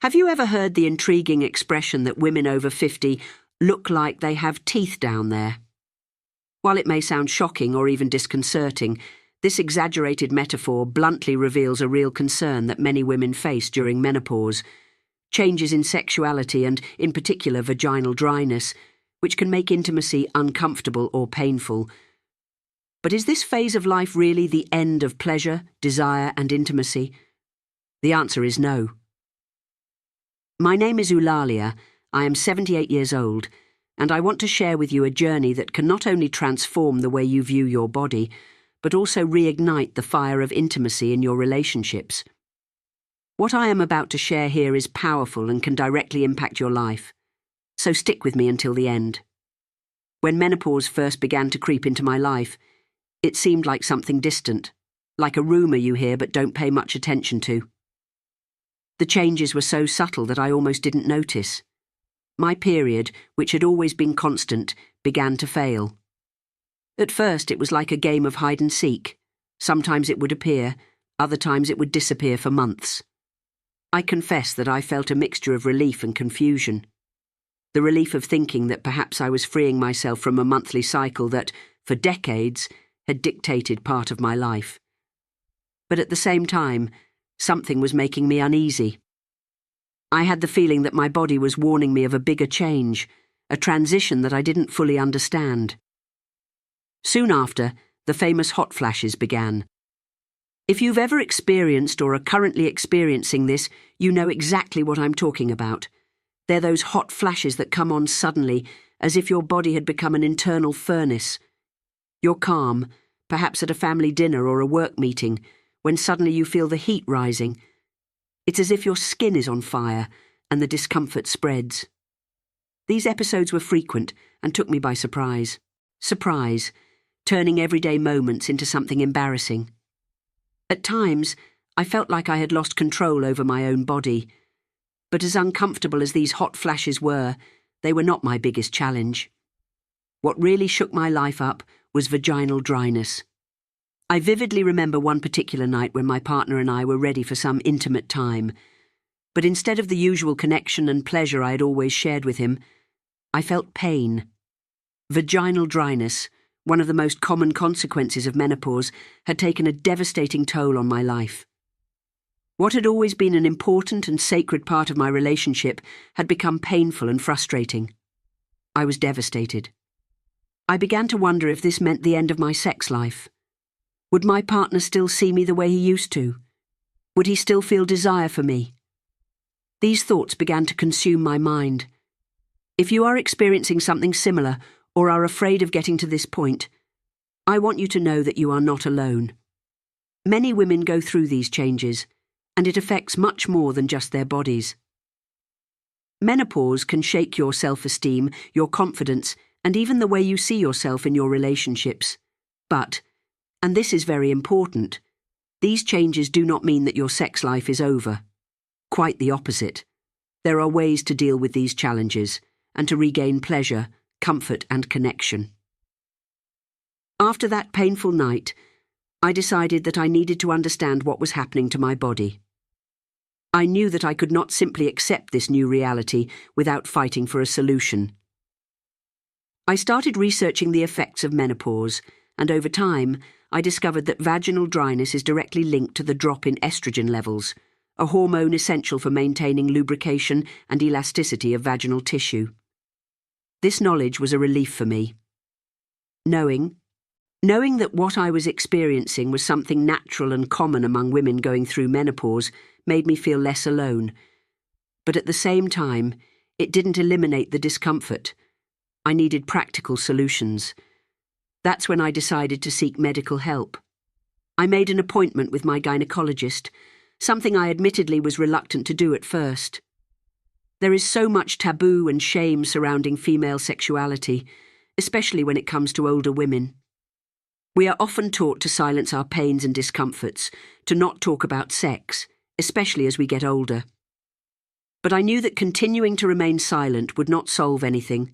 Have you ever heard the intriguing expression that women over 50 look like they have teeth down there? While it may sound shocking or even disconcerting, this exaggerated metaphor bluntly reveals a real concern that many women face during menopause: changes in sexuality and, in particular, vaginal dryness, which can make intimacy uncomfortable or painful. But is this phase of life really the end of pleasure, desire, and intimacy? The answer is no. My name is Eulalia, I am 78 years old, and I want to share with you a journey that can not only transform the way you view your body, but also reignite the fire of intimacy in your relationships. What I am about to share here is powerful and can directly impact your life, so stick with me until the end. When menopause first began to creep into my life, it seemed like something distant, like a rumour you hear but don't pay much attention to. The changes were so subtle that I almost didn't notice. My period, which had always been constant, began to fail. At first it was like a game of hide and seek. Sometimes it would appear, other times it would disappear for months. I confess that I felt a mixture of relief and confusion. The relief of thinking that perhaps I was freeing myself from a monthly cycle that, for decades, had dictated part of my life. But at the same time, something was making me uneasy. I had the feeling that my body was warning me of a bigger change, a transition that I didn't fully understand. Soon after, the famous hot flashes began. If you've ever experienced or are currently experiencing this, you know exactly what I'm talking about. They're those hot flashes that come on suddenly, as if your body had become an internal furnace. You're calm, perhaps at a family dinner or a work meeting, when suddenly you feel the heat rising. It's as if your skin is on fire and the discomfort spreads. These episodes were frequent and took me by surprise. Surprise, turning everyday moments into something embarrassing. At times, I felt like I had lost control over my own body. But as uncomfortable as these hot flashes were, they were not my biggest challenge. What really shook my life up was vaginal dryness. I vividly remember one particular night when my partner and I were ready for some intimate time. But instead of the usual connection and pleasure I had always shared with him, I felt pain. Vaginal dryness, one of the most common consequences of menopause, had taken a devastating toll on my life. What had always been an important and sacred part of my relationship had become painful and frustrating. I was devastated. I began to wonder if this meant the end of my sex life. Would my partner still see me the way he used to? Would he still feel desire for me? These thoughts began to consume my mind. If you are experiencing something similar or are afraid of getting to this point, I want you to know that you are not alone. Many women go through these changes, and it affects much more than just their bodies. Menopause can shake your self-esteem, your confidence, and even the way you see yourself in your relationships. But, and this is very important, these changes do not mean that your sex life is over. Quite the opposite. There are ways to deal with these challenges and to regain pleasure, comfort, and connection. After that painful night, I decided that I needed to understand what was happening to my body. I knew that I could not simply accept this new reality without fighting for a solution. I started researching the effects of menopause, and over time, I discovered that vaginal dryness is directly linked to the drop in estrogen levels, a hormone essential for maintaining lubrication and elasticity of vaginal tissue. This knowledge was a relief for me. Knowing that what I was experiencing was something natural and common among women going through menopause made me feel less alone. But at the same time, it didn't eliminate the discomfort. I needed practical solutions. That's when I decided to seek medical help. I made an appointment with my gynecologist, something I admittedly was reluctant to do at first. There is so much taboo and shame surrounding female sexuality, especially when it comes to older women. We are often taught to silence our pains and discomforts, to not talk about sex, especially as we get older. But I knew that continuing to remain silent would not solve anything.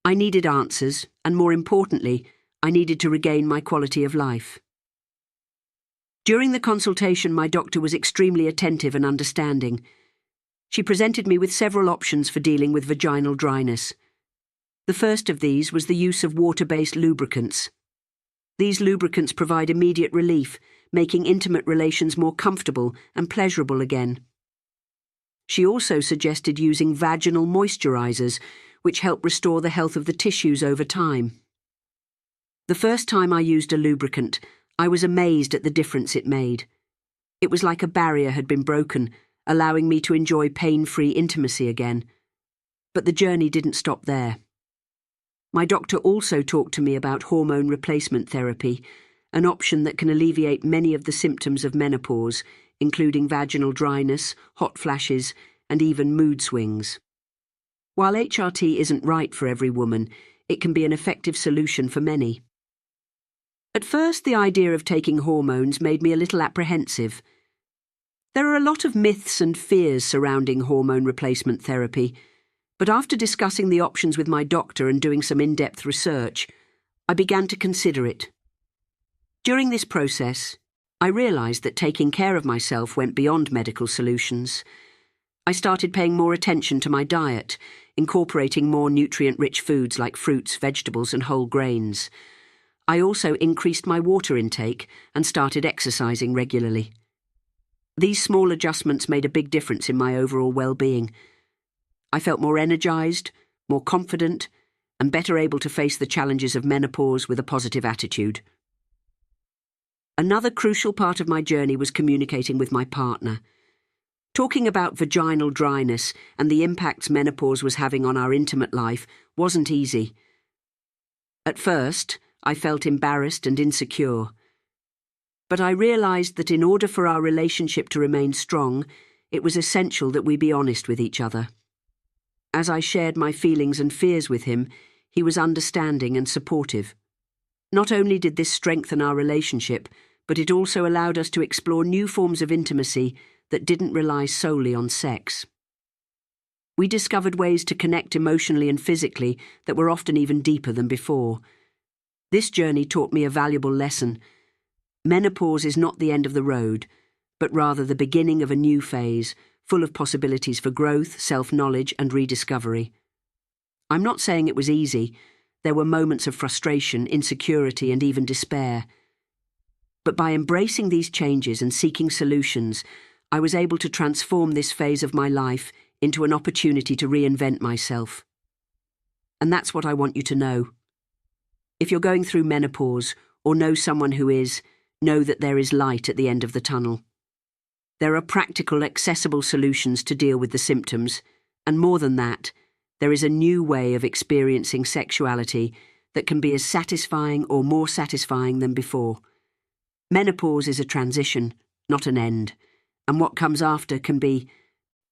I needed answers, and more importantly, I needed to regain my quality of life. During the consultation, my doctor was extremely attentive and understanding. She presented me with several options for dealing with vaginal dryness. The first of these was the use of water-based lubricants. These lubricants provide immediate relief, making intimate relations more comfortable and pleasurable again. She also suggested using vaginal moisturizers, which help restore the health of the tissues over time. The first time I used a lubricant, I was amazed at the difference it made. It was like a barrier had been broken, allowing me to enjoy pain-free intimacy again. But the journey didn't stop there. My doctor also talked to me about hormone replacement therapy, an option that can alleviate many of the symptoms of menopause, including vaginal dryness, hot flashes, and even mood swings. While HRT isn't right for every woman, it can be an effective solution for many. At first, the idea of taking hormones made me a little apprehensive. There are a lot of myths and fears surrounding hormone replacement therapy, but after discussing the options with my doctor and doing some in-depth research, I began to consider it. During this process, I realized that taking care of myself went beyond medical solutions. I started paying more attention to my diet, incorporating more nutrient-rich foods like fruits, vegetables, and whole grains. I also increased my water intake and started exercising regularly. These small adjustments made a big difference in my overall well-being. I felt more energized, more confident, and better able to face the challenges of menopause with a positive attitude. Another crucial part of my journey was communicating with my partner. Talking about vaginal dryness and the impacts menopause was having on our intimate life wasn't easy. At first, I felt embarrassed and insecure. But I realized that in order for our relationship to remain strong, it was essential that we be honest with each other. As I shared my feelings and fears with him, he was understanding and supportive. Not only did this strengthen our relationship, but it also allowed us to explore new forms of intimacy that didn't rely solely on sex. We discovered ways to connect emotionally and physically that were often even deeper than before. This journey taught me a valuable lesson. Menopause is not the end of the road, but rather the beginning of a new phase, full of possibilities for growth, self-knowledge, and rediscovery. I'm not saying it was easy. There were moments of frustration, insecurity, and even despair. But by embracing these changes and seeking solutions, I was able to transform this phase of my life into an opportunity to reinvent myself. And that's what I want you to know. If you're going through menopause, or know someone who is, know that there is light at the end of the tunnel. There are practical, accessible solutions to deal with the symptoms, and more than that, there is a new way of experiencing sexuality that can be as satisfying or more satisfying than before. Menopause is a transition, not an end, and what comes after can be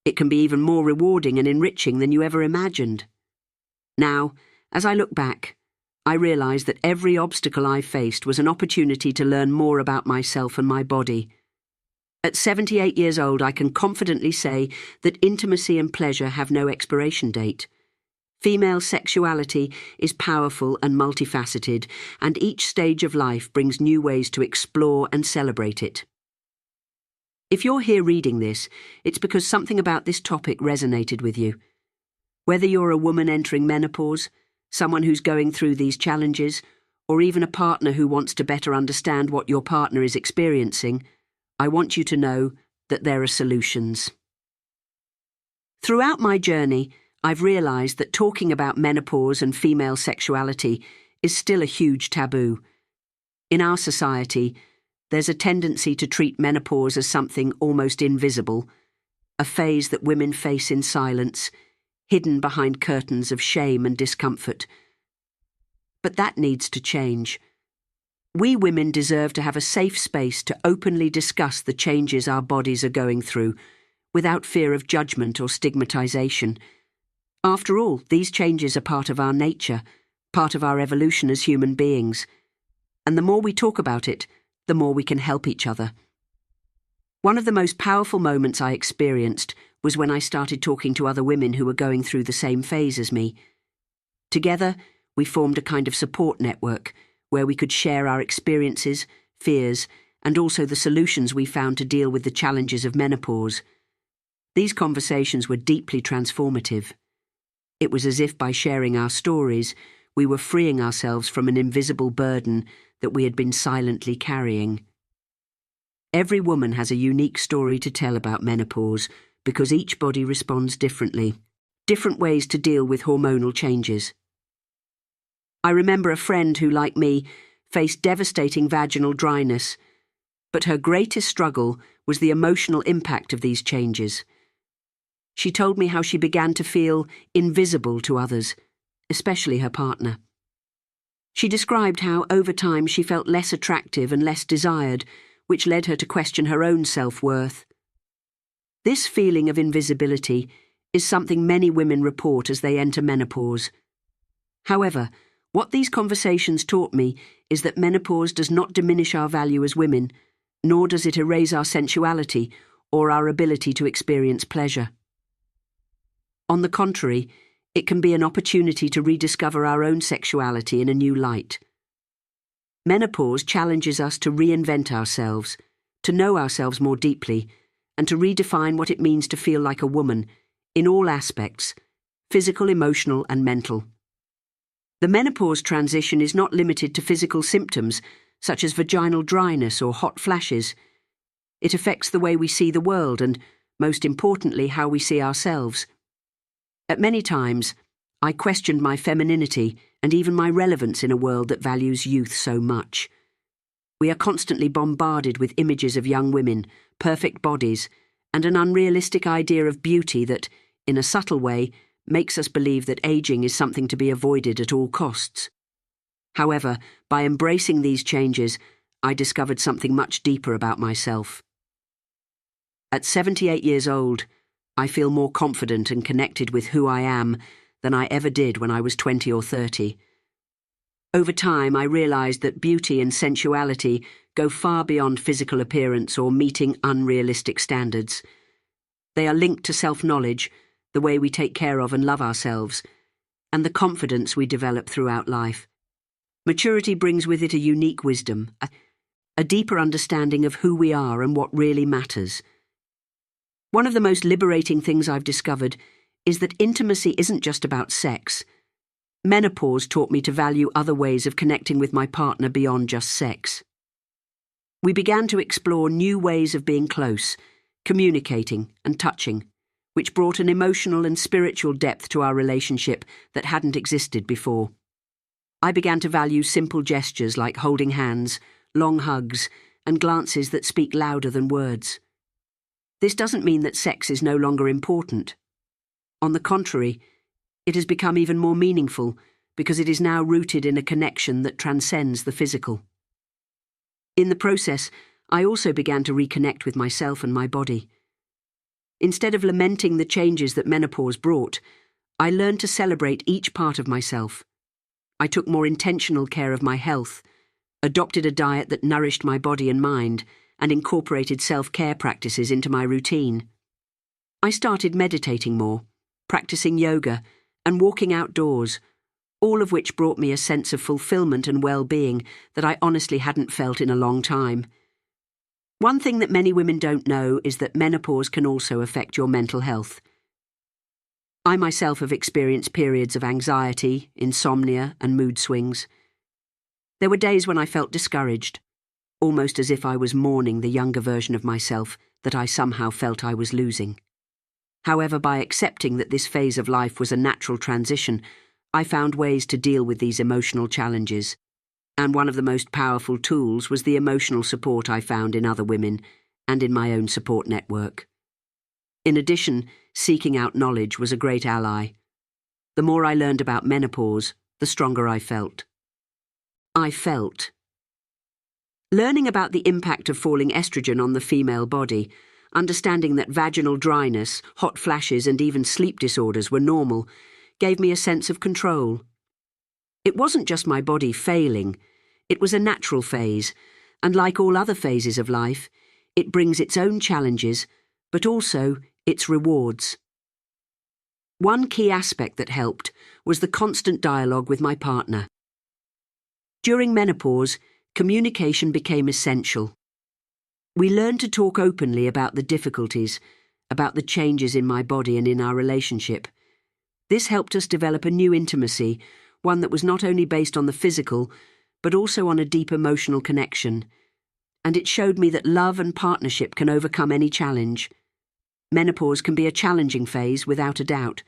even more rewarding and enriching than you ever imagined. Now, as I look back, I realize that every obstacle I faced was an opportunity to learn more about myself and my body. At 78 years old, I can confidently say that intimacy and pleasure have no expiration date. Female sexuality is powerful and multifaceted, and each stage of life brings new ways to explore and celebrate it. If you're here reading this, it's because something about this topic resonated with you. Whether you're a woman entering menopause, someone who's going through these challenges, or even a partner who wants to better understand what your partner is experiencing, I want you to know that there are solutions. Throughout my journey, I've realized that talking about menopause and female sexuality is still a huge taboo. In our society, there's a tendency to treat menopause as something almost invisible, a phase that women face in silence, hidden behind curtains of shame and discomfort. But that needs to change. We women deserve to have a safe space to openly discuss the changes our bodies are going through, without fear of judgment or stigmatization. After all, these changes are part of our nature, part of our evolution as human beings. And the more we talk about it, the more we can help each other. One of the most powerful moments I experienced was when I started talking to other women who were going through the same phase as me. Together, we formed a kind of support network where we could share our experiences, fears, and also the solutions we found to deal with the challenges of menopause. These conversations were deeply transformative. It was as if by sharing our stories, we were freeing ourselves from an invisible burden that we had been silently carrying. Every woman has a unique story to tell about menopause because each body responds differently, different ways to deal with hormonal changes. I remember a friend who, like me, faced devastating vaginal dryness, but her greatest struggle was the emotional impact of these changes. She told me how she began to feel invisible to others, especially her partner. She described how, over time, she felt less attractive and less desired, which led her to question her own self-worth. This feeling of invisibility is something many women report as they enter menopause. However, what these conversations taught me is that menopause does not diminish our value as women, nor does it erase our sensuality or our ability to experience pleasure. On the contrary, it can be an opportunity to rediscover our own sexuality in a new light. Menopause challenges us to reinvent ourselves, to know ourselves more deeply, and to redefine what it means to feel like a woman, in all aspects, physical, emotional, and mental. The menopause transition is not limited to physical symptoms, such as vaginal dryness or hot flashes. It affects the way we see the world and, most importantly, how we see ourselves. At many times, I questioned my femininity and even my relevance in a world that values youth so much. We are constantly bombarded with images of young women, perfect bodies, and an unrealistic idea of beauty that, in a subtle way, makes us believe that aging is something to be avoided at all costs. However, by embracing these changes, I discovered something much deeper about myself. At 78 years old, I feel more confident and connected with who I am than I ever did when I was 20 or 30. Over time, I realized that beauty and sensuality go far beyond physical appearance or meeting unrealistic standards. They are linked to self-knowledge, the way we take care of and love ourselves, and the confidence we develop throughout life. Maturity brings with it a unique wisdom, a deeper understanding of who we are and what really matters. One of the most liberating things I've discovered is that intimacy isn't just about sex. Menopause taught me to value other ways of connecting with my partner beyond just sex. We began to explore new ways of being close, communicating and touching, which brought an emotional and spiritual depth to our relationship that hadn't existed before. I began to value simple gestures like holding hands, long hugs, and glances that speak louder than words. This doesn't mean that sex is no longer important. On the contrary, it has become even more meaningful because it is now rooted in a connection that transcends the physical. In the process, I also began to reconnect with myself and my body. Instead of lamenting the changes that menopause brought, I learned to celebrate each part of myself. I took more intentional care of my health, adopted a diet that nourished my body and mind, and incorporated self-care practices into my routine. I started meditating more, practicing yoga, and walking outdoors, all of which brought me a sense of fulfillment and well-being that I honestly hadn't felt in a long time. One thing that many women don't know is that menopause can also affect your mental health. I myself have experienced periods of anxiety, insomnia, and mood swings. There were days when I felt discouraged, almost as if I was mourning the younger version of myself that I somehow felt I was losing. However, by accepting that this phase of life was a natural transition, I found ways to deal with these emotional challenges, and one of the most powerful tools was the emotional support I found in other women and in my own support network. In addition, seeking out knowledge was a great ally. The more I learned about menopause, the stronger I felt. Learning about the impact of falling estrogen on the female body, understanding that vaginal dryness, hot flashes, and even sleep disorders were normal, gave me a sense of control. It wasn't just my body failing, it was a natural phase, and like all other phases of life, it brings its own challenges, but also its rewards. One key aspect that helped was the constant dialogue with my partner. During menopause, communication became essential. We learned to talk openly about the difficulties, about the changes in my body and in our relationship. This helped us develop a new intimacy, one that was not only based on the physical, but also on a deep emotional connection. And it showed me that love and partnership can overcome any challenge. Menopause can be a challenging phase, without a doubt,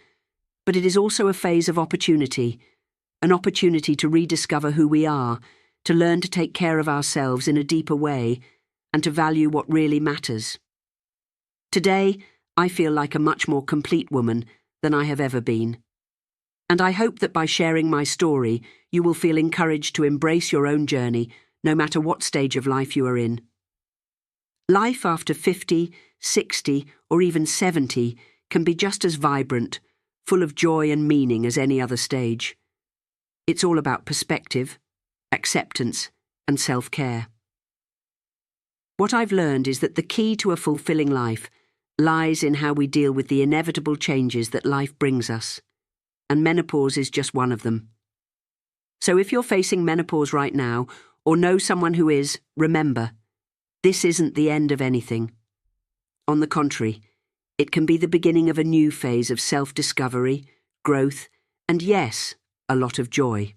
but it is also a phase of opportunity, an opportunity to rediscover who we are, to learn to take care of ourselves in a deeper way, and to value what really matters. Today, I feel like a much more complete woman than I have ever been. And I hope that by sharing my story, you will feel encouraged to embrace your own journey, no matter what stage of life you are in. Life after 50, 60, or even 70 can be just as vibrant, full of joy and meaning as any other stage. It's all about perspective, acceptance, and self-care. What I've learned is that the key to a fulfilling life lies in how we deal with the inevitable changes that life brings us, and menopause is just one of them. So if you're facing menopause right now, or know someone who is, remember, this isn't the end of anything. On the contrary, it can be the beginning of a new phase of self-discovery, growth, and yes, a lot of joy.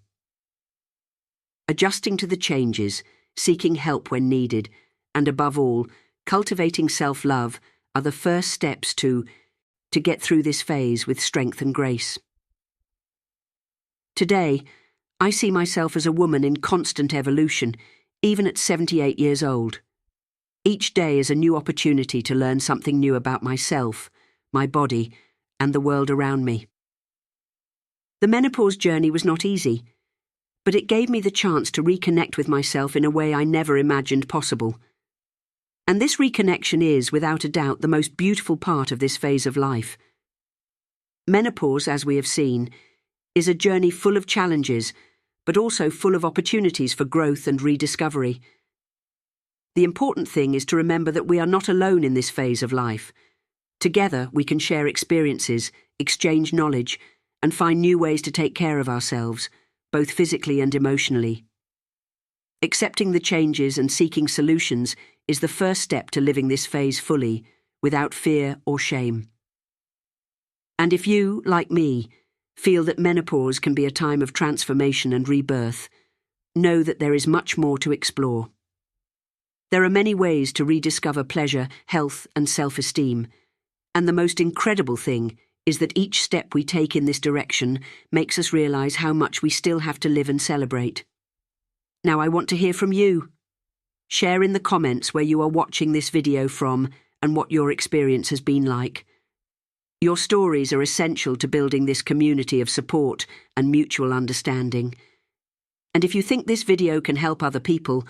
Adjusting to the changes, seeking help when needed, and above all, cultivating self-love are the first steps to get through this phase with strength and grace. Today, I see myself as a woman in constant evolution, even at 78 years old. Each day is a new opportunity to learn something new about myself, my body, and the world around me. The menopause journey was not easy, but it gave me the chance to reconnect with myself in a way I never imagined possible. And this reconnection is, without a doubt, the most beautiful part of this phase of life. Menopause, as we have seen, is a journey full of challenges, but also full of opportunities for growth and rediscovery. The important thing is to remember that we are not alone in this phase of life. Together, we can share experiences, exchange knowledge, and find new ways to take care of ourselves, both physically and emotionally. Accepting the changes and seeking solutions is the first step to living this phase fully, without fear or shame. And if you, like me, feel that menopause can be a time of transformation and rebirth, know that there is much more to explore. There are many ways to rediscover pleasure, health, and self-esteem, and the most incredible thing is that each step we take in this direction makes us realize how much we still have to live and celebrate. Now I want to hear from you. Share in the comments where you are watching this video from and what your experience has been like. Your stories are essential to building this community of support and mutual understanding. And if you think this video can help other people,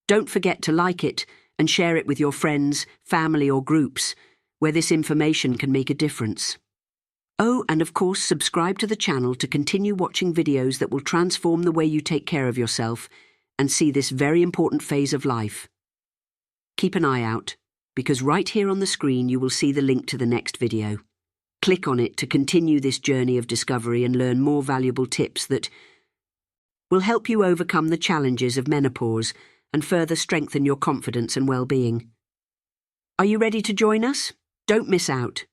don't forget to like it and share it with your friends, family, or groups where this information can make a difference. Oh, and of course, subscribe to the channel to continue watching videos that will transform the way you take care of yourself and see this very important phase of life. Keep an eye out, because right here on the screen you will see the link to the next video. Click on it to continue this journey of discovery and learn more valuable tips that will help you overcome the challenges of menopause and further strengthen your confidence and well-being. Are you ready to join us? Don't miss out.